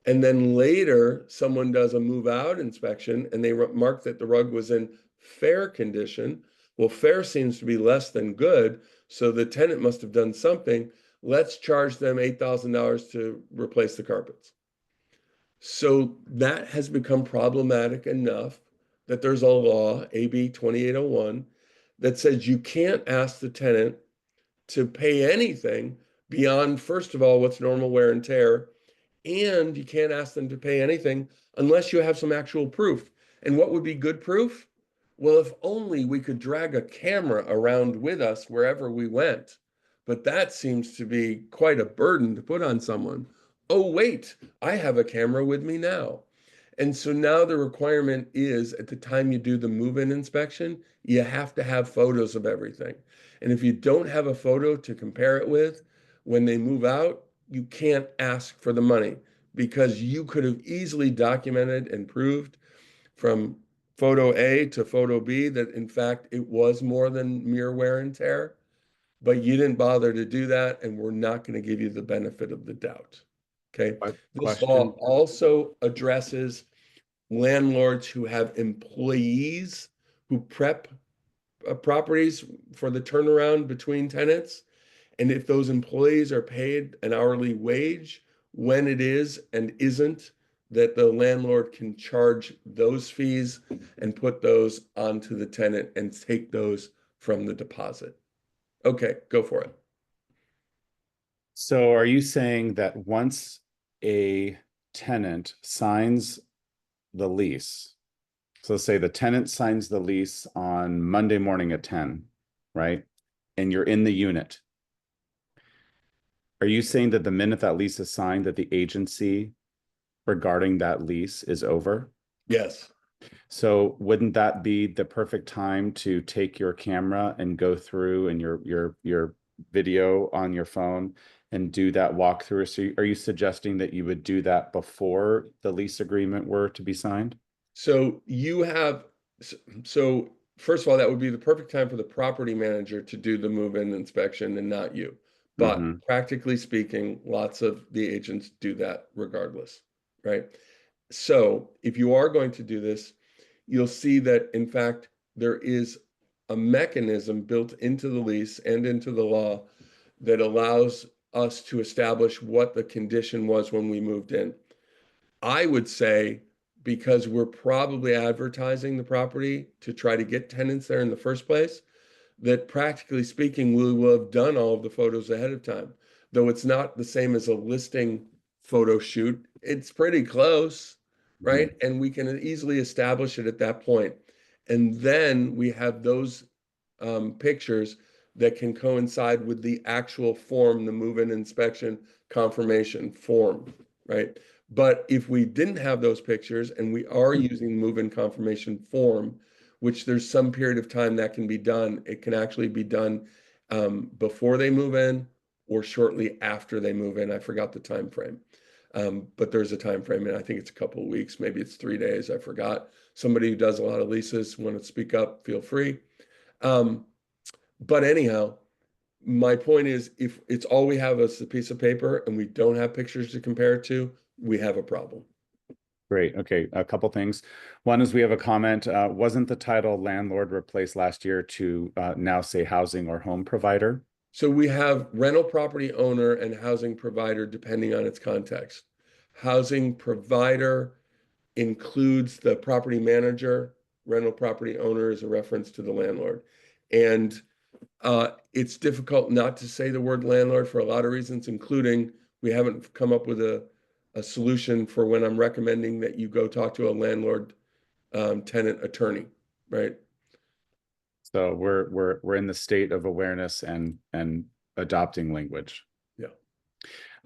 And then later, someone does a move-out inspection and they mark that the rug was in fair condition. Well, fair seems to be less than good. So the tenant must have done something. Let's charge them $8,000 to replace the carpets. So that has become problematic enough that there's a law, AB 2801, that says you can't ask the tenant to pay anything beyond, first of all, what's normal wear and tear, and you can't ask them to pay anything unless you have some actual proof. And what would be good proof? Well, if only we could drag a camera around with us wherever we went. But that seems to be quite a burden to put on someone. Oh, wait, I have a camera with me now. And so now the requirement is at the time you do the move-in inspection, you have to have photos of everything. And if you don't have a photo to compare it with, when they move out, you can't ask for the money because you could have easily documented and proved from photo A to photo B that in fact it was more than mere wear and tear, but you didn't bother to do that, and we're not going to give you the benefit of the doubt. Okay. This law Question. also addresses landlords who have employees who prep properties for the turnaround between tenants. And if those employees are paid an hourly wage, when it is and isn't, that the landlord can charge those fees and put those onto the tenant and take those from the deposit. Okay, go for it. So are you saying that once a tenant signs the lease, so let's say the tenant signs the lease on Monday morning at 10, right? And you're in the unit. Are you saying that the minute that lease is signed, that the agency regarding that lease is over? Yes. So wouldn't that be the perfect time to take your camera and go through and your video on your phone and do that walkthrough? So are you suggesting that you would do that before the lease agreement were to be signed? So you have, so first of all, that would be the perfect time for the property manager to do the move-in inspection and not you. But Mm-hmm. practically speaking, lots of the agents do that regardless, right? So if you are going to do this, you'll see that in fact, there is a mechanism built into the lease and into the law that allows us to establish what the condition was when we moved in. I would say because we're probably advertising the property to try to get tenants there in the first place, that practically speaking, we will have done all of the photos ahead of time. Though it's not the same as a listing photo shoot, it's pretty close, Mm-hmm. right? And we can easily establish it at that point. And then we have those pictures that can coincide with the actual form, the move-in inspection confirmation form, right? But if we didn't have those pictures and we are using move-in confirmation form, which there's some period of time that can be done, it can actually be done before they move in or shortly after they move in. I forgot the time frame. But there's a time frame, and I think it's a couple of weeks, maybe it's 3 days. I forgot. Somebody who does a lot of leases want to speak up, feel free. Um, but anyhow, my point is if it's all we have is a piece of paper and we don't have pictures to compare it to, we have a problem. Great. Okay. A couple things. One is we have a comment. Wasn't the title landlord replaced last year to now say housing or home provider? So we have rental property owner and housing provider depending on its context. Housing provider includes the property manager. Rental property owner is a reference to the landlord. And it's difficult not to say the word landlord for a lot of reasons, including we haven't come up with a solution for when I'm recommending that you go talk to a landlord tenant attorney, right? So we're in the state of awareness and adopting language. Yeah.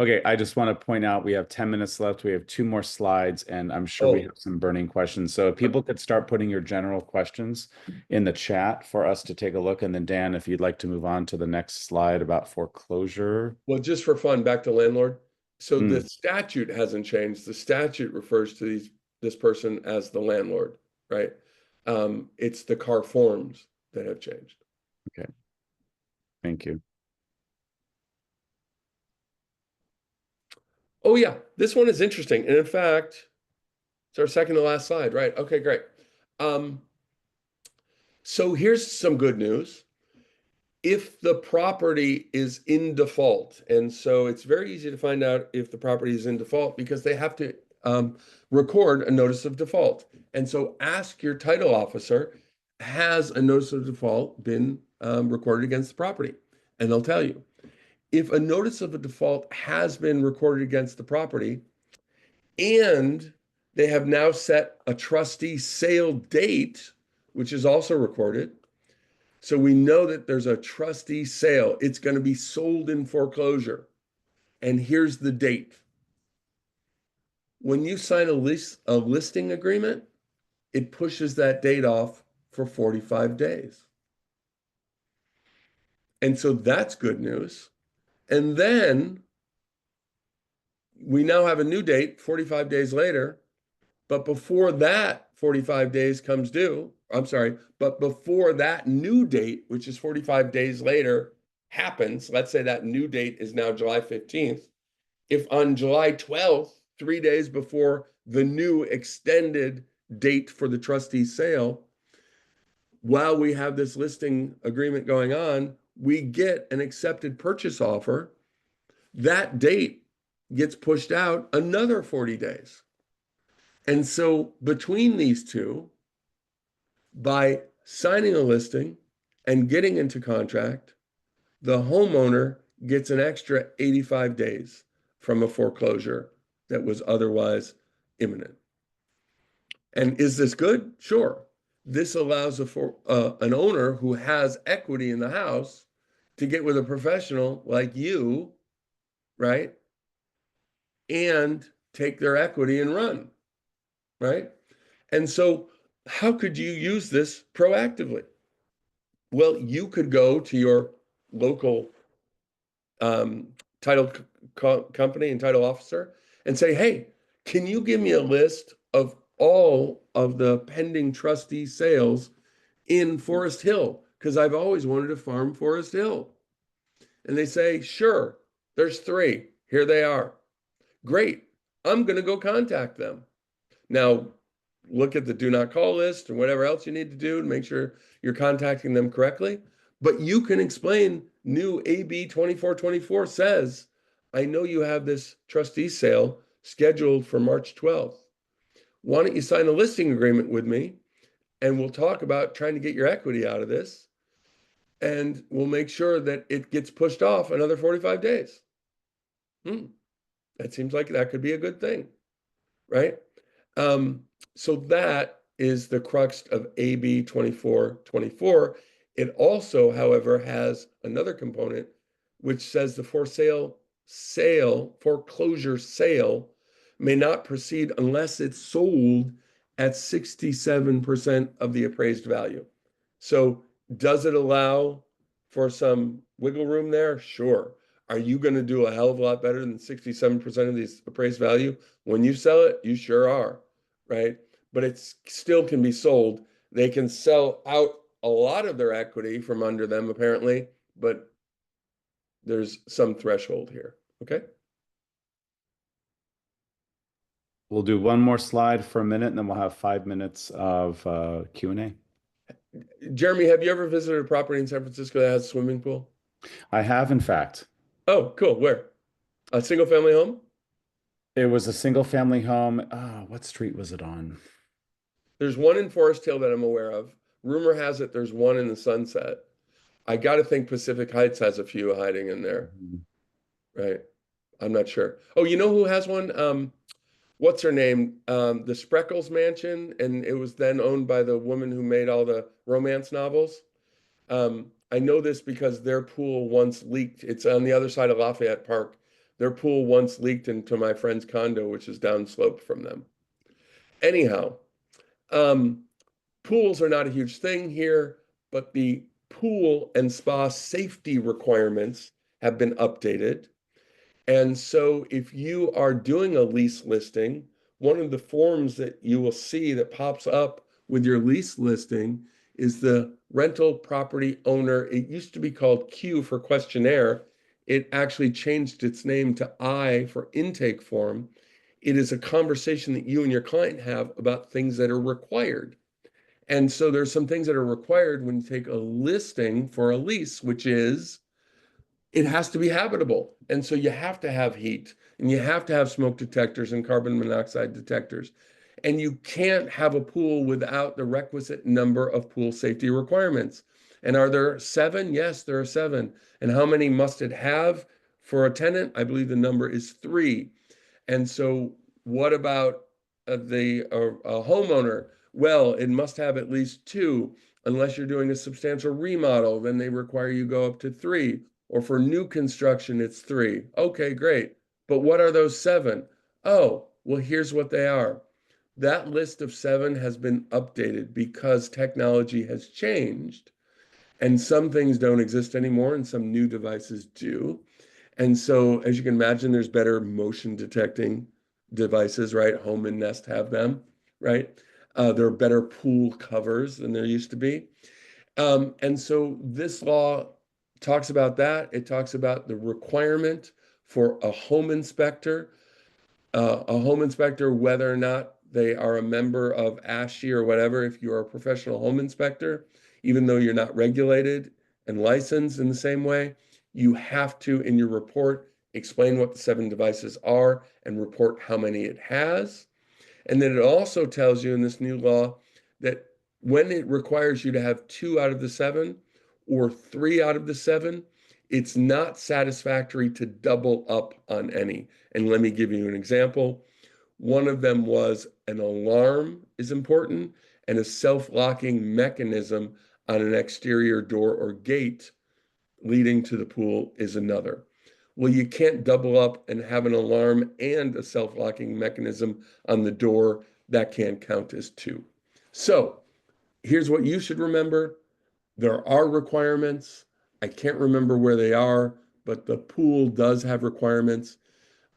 Okay, I just want to point out we have 10 minutes left. We have two more slides, and I'm sure we Oh, have some burning questions. So if people could start putting your general questions in the chat for us to take a look. And then Dan, if you'd like to move on to the next slide about foreclosure. well, just for fun, back to landlord. So the Mm, statute hasn't changed. The statute refers to this person as the landlord, right? It's the car forms that have changed. okay, thank you. Oh yeah, this one is interesting. And in fact, it's our second to last slide, right? Okay, great. Um, so here's some good news. If the property is in default, and so it's very easy to find out if the property is in default because they have to record a notice of default. And so ask your title officer, has a notice of default been recorded against the property? And they'll tell you. If a notice of a default has been recorded against the property and they have now set a trustee sale date, which is also recorded. So we know that there's a trustee sale. It's going to be sold in foreclosure. And here's the date. When you sign a listing agreement, it pushes that date off for 45 days. And so that's good news. And then we now have a new date 45 days later, but before that 45 days comes due, I'm sorry, but before that new date, which is 45 days later, happens, let's say that new date is now July 15th. If on July 12th, 3 days before the new extended date for the trustee sale, while we have this listing agreement going on, we get an accepted purchase offer, that date gets pushed out another 40 days. And so between these two, by signing a listing and getting into contract, the homeowner gets an extra 85 days from a foreclosure that was otherwise imminent. And is this good? Sure. This allows an owner who has equity in the house to get with a professional like you, right? And take their equity and run, right? And so, how could you use this proactively? Well, you could go to your local um, title company and title officer and say, hey, can you give me a list of all of the pending trustee sales in Forest Hill? Because I've always wanted to farm Forest Hill. And they say, sure, there's 3. Here they are. Great. I'm going to go contact them. Now, look at the do not call list or whatever else you need to do to make sure you're contacting them correctly. But you can explain new AB 2424 says, I know you have this trustee sale scheduled for March 12th. Why don't you sign a listing agreement with me and we'll talk about trying to get your equity out of this and we'll make sure that it gets pushed off another 45 days. That seems like that could be a good thing, right? So that is the crux of AB 2424. It also, however, has another component which says the foreclosure sale may not proceed unless it's sold at 67% of the appraised value. So does it allow for some wiggle room there? Sure. Are you going to do a hell of a lot better than 67% of the appraised value? When you sell it, you sure are, right? But it still can be sold. They can sell out a lot of their equity from under them, apparently, but there's some threshold here, okay? We'll do one more slide for a minute, and then we'll have 5 minutes of Q&A. Jeremy, have you ever visited a property in San Francisco that has a swimming pool? I have, in fact. Oh, cool. Where? A single family home? It was a single family home. What street was it on? There's one in Forest Hill that I'm aware of. Rumor has it there's one in the Sunset. I got to think Pacific Heights has a few hiding in there, right? I'm not sure. Oh, you know who has one? What's her name? The Spreckles Mansion, and it was then owned by the woman who made all the romance novels. I know this because their pool once leaked. It's on the other side of Lafayette Park. Their pool once leaked into my friend's condo, which is downslope from them. Anyhow, pools are not a huge thing here, but the pool and spa safety requirements have been updated. And so if you are doing a lease listing, one of the forms that you will see that pops up with your lease listing is the rental property owner. It used to be called Q for questionnaire. It actually changed its name to I for intake form. It is a conversation that you and your client have about things that are required. And so there's some things that are required when you take a listing for a lease, which is it has to be habitable. And so you have to have heat and you have to have smoke detectors and carbon monoxide detectors. And you can't have a pool without the requisite number of pool safety requirements. And are there 7? Yes, there are 7. And how many must it have for a tenant? I believe the number is 3. And so what about a homeowner? Well, it must have at least two. Unless you're doing a substantial remodel, then they require you go up to three. Or for new construction, it's three. Okay, great. But what are those seven? Oh, well, here's what they are. That list of seven has been updated because technology has changed, and some things don't exist anymore, and some new devices do. And so, as you can imagine, there's better motion detecting devices, right? Home and Nest have them, right? There are better pool covers than there used to be. And so, this law talks about that. It talks about the requirement for a home inspector, whether or not they are a member of ASHI or whatever, if you're a professional home inspector, even though you're not regulated and licensed in the same way, you have to, in your report, explain what the seven devices are and report how many it has. And then it also tells you in this new law that when it requires you to have two out of the seven or three out of the seven, it's not satisfactory to double up on any. And let me give you an example. One of them was an alarm is important and a self-locking mechanism on an exterior door or gate leading to the pool is another. Well, you can't double up and have an alarm and a self-locking mechanism on the door. That can't count as two. So here's what you should remember. There are requirements. I can't remember where they are, but the pool does have requirements.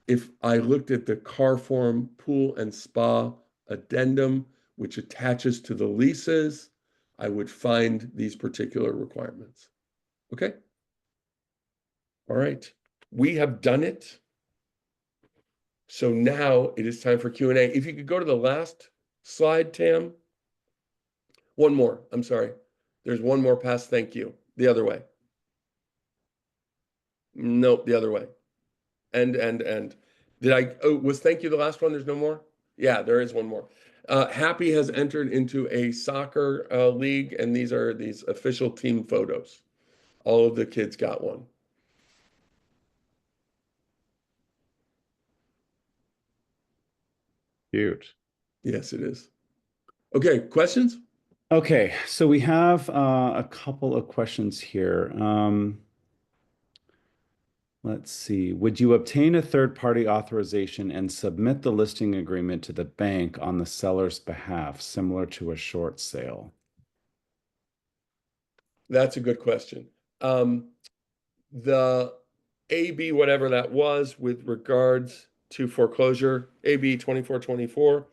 If I looked at the car form pool and spa addendum, which attaches to the leases, I would find these particular requirements. Okay? All right. We have done it. So now it is time for Q&A. If you could go to the last slide, Tam. One more. I'm sorry. There's one more past thank you. The other way. Nope, the other way. And. Was thank you the last one? There's no more? Yeah, there is one more. Happy has entered into a soccer league, and these are these official team photos. All of the kids got one. Cute. Yes, it is. Okay, questions? Okay, so we have a couple of questions here. Let's see. Would you obtain a third-party authorization and submit the listing agreement to the bank on the seller's behalf, similar to a short sale? That's a good question. The AB, whatever that was, with regards to foreclosure, AB 2424,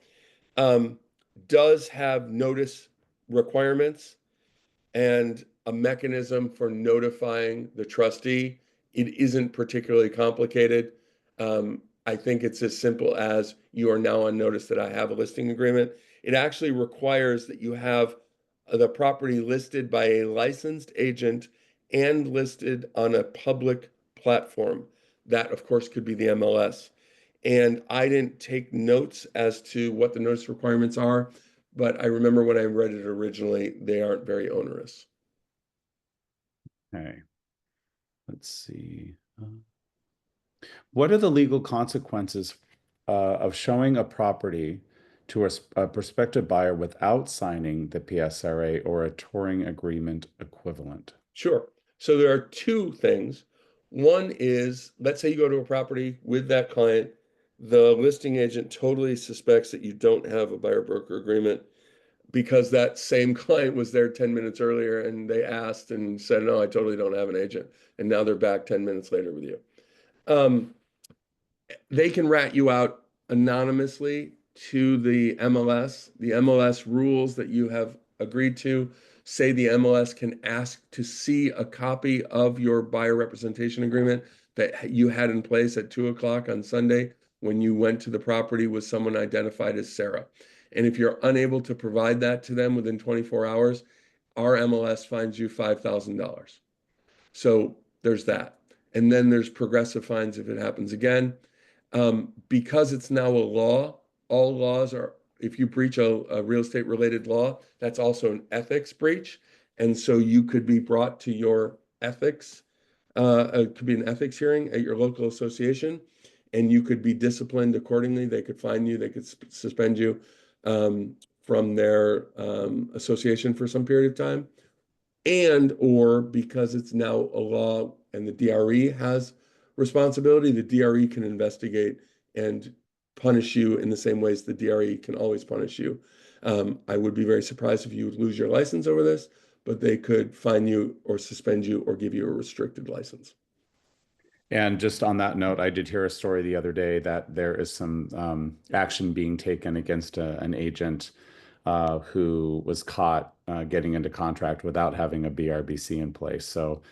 um, does have notice requirements and a mechanism for notifying the trustee. It isn't particularly complicated. I think it's as simple as you are now on notice that I have a listing agreement. It actually requires that you have the property listed by a licensed agent and listed on a public platform. That, of course, could be the MLS. And I didn't take notes as to what the notice requirements are, but I remember when I read it originally, they aren't very onerous. Okay, let's see. What are the legal consequences of showing a property to a prospective buyer without signing the PSRA or a touring agreement equivalent? Sure. So there are two things. One is, let's say you go to a property with that client, the listing agent totally suspects that you don't have a buyer broker agreement because that same client was there 10 minutes earlier and they asked and said, no, I totally don't have an agent. And now they're back 10 minutes later with you. Um, they can rat you out anonymously to the MLS. The MLS rules that you have agreed to say the MLS can ask to see a copy of your buyer representation agreement that you had in place at 2 o'clock on Sunday when you went to the property with someone identified as Sarah. And if you're unable to provide that to them within 24 hours, our MLS fines you $5,000. So there's that. And then there's progressive fines if it happens again. Because it's now a law, all laws are, if you breach a real estate related law, that's also an ethics breach. And so you could be brought to your ethics, it could be an ethics hearing at your local association, and you could be disciplined accordingly. They could fine you, they could suspend you from their association for some period of time, and or because it's now a law and the DRE has responsibility, the DRE can investigate and punish you in the same ways the DRE can always punish you. I would be very surprised if you would lose your license over this, but they could fine you or suspend you or give you a restricted license. And just on that note, I did hear a story the other day that there is some action being taken against an agent who was caught getting into contract without having a BRBC in place. So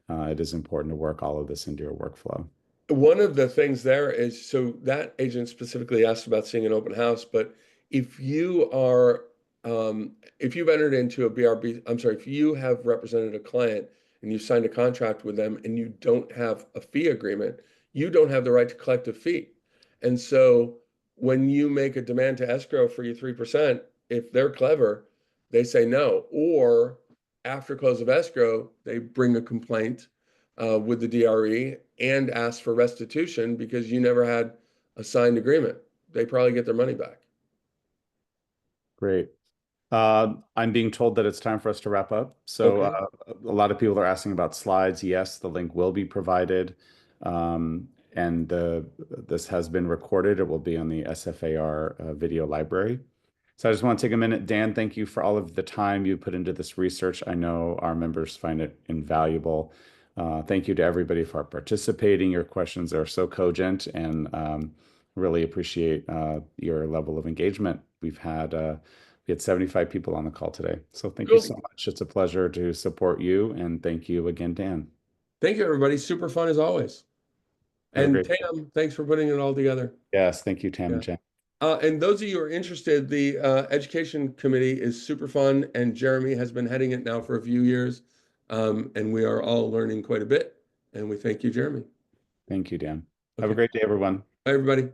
it is important to work all of this into your workflow. One of the things there is, so that agent specifically asked about seeing an open house, but if you are, if you've entered into a BRB, I'm sorry, if you have represented a client and you signed a contract with them and you don't have a fee agreement, you don't have the right to collect a fee. And so when you make a demand to escrow for your 3%, if they're clever, they say no. Or after close of escrow, they bring a complaint with the DRE and ask for restitution because you never had a signed agreement. They probably get their money back. Great. I'm being told that it's time for us to wrap up. So Okay, a lot of people are asking about slides. Yes, the link will be provided. And this has been recorded. It will be on the SFAR video library. So I just want to take a minute. Dan, thank you for all of the time you put into this research. I know our members find it invaluable. Thank you to everybody for participating. Your questions are so cogent and really appreciate your level of engagement. We had 75 people on the call today. So thank you so cool. much. It's a pleasure to support you. And thank you again, Dan. Thank you, everybody. Super fun as always. Have a And great day. Tam, thanks for putting it all together. Yes, thank you, Tam Yeah. and Jen. And those of you who are interested, the education committee is super fun, and Jeremy has been heading it now for a few years. And we are all learning quite a bit. And we thank you, Jeremy. Thank you, Dan. Have a Okay. great day, everyone. Bye, everybody.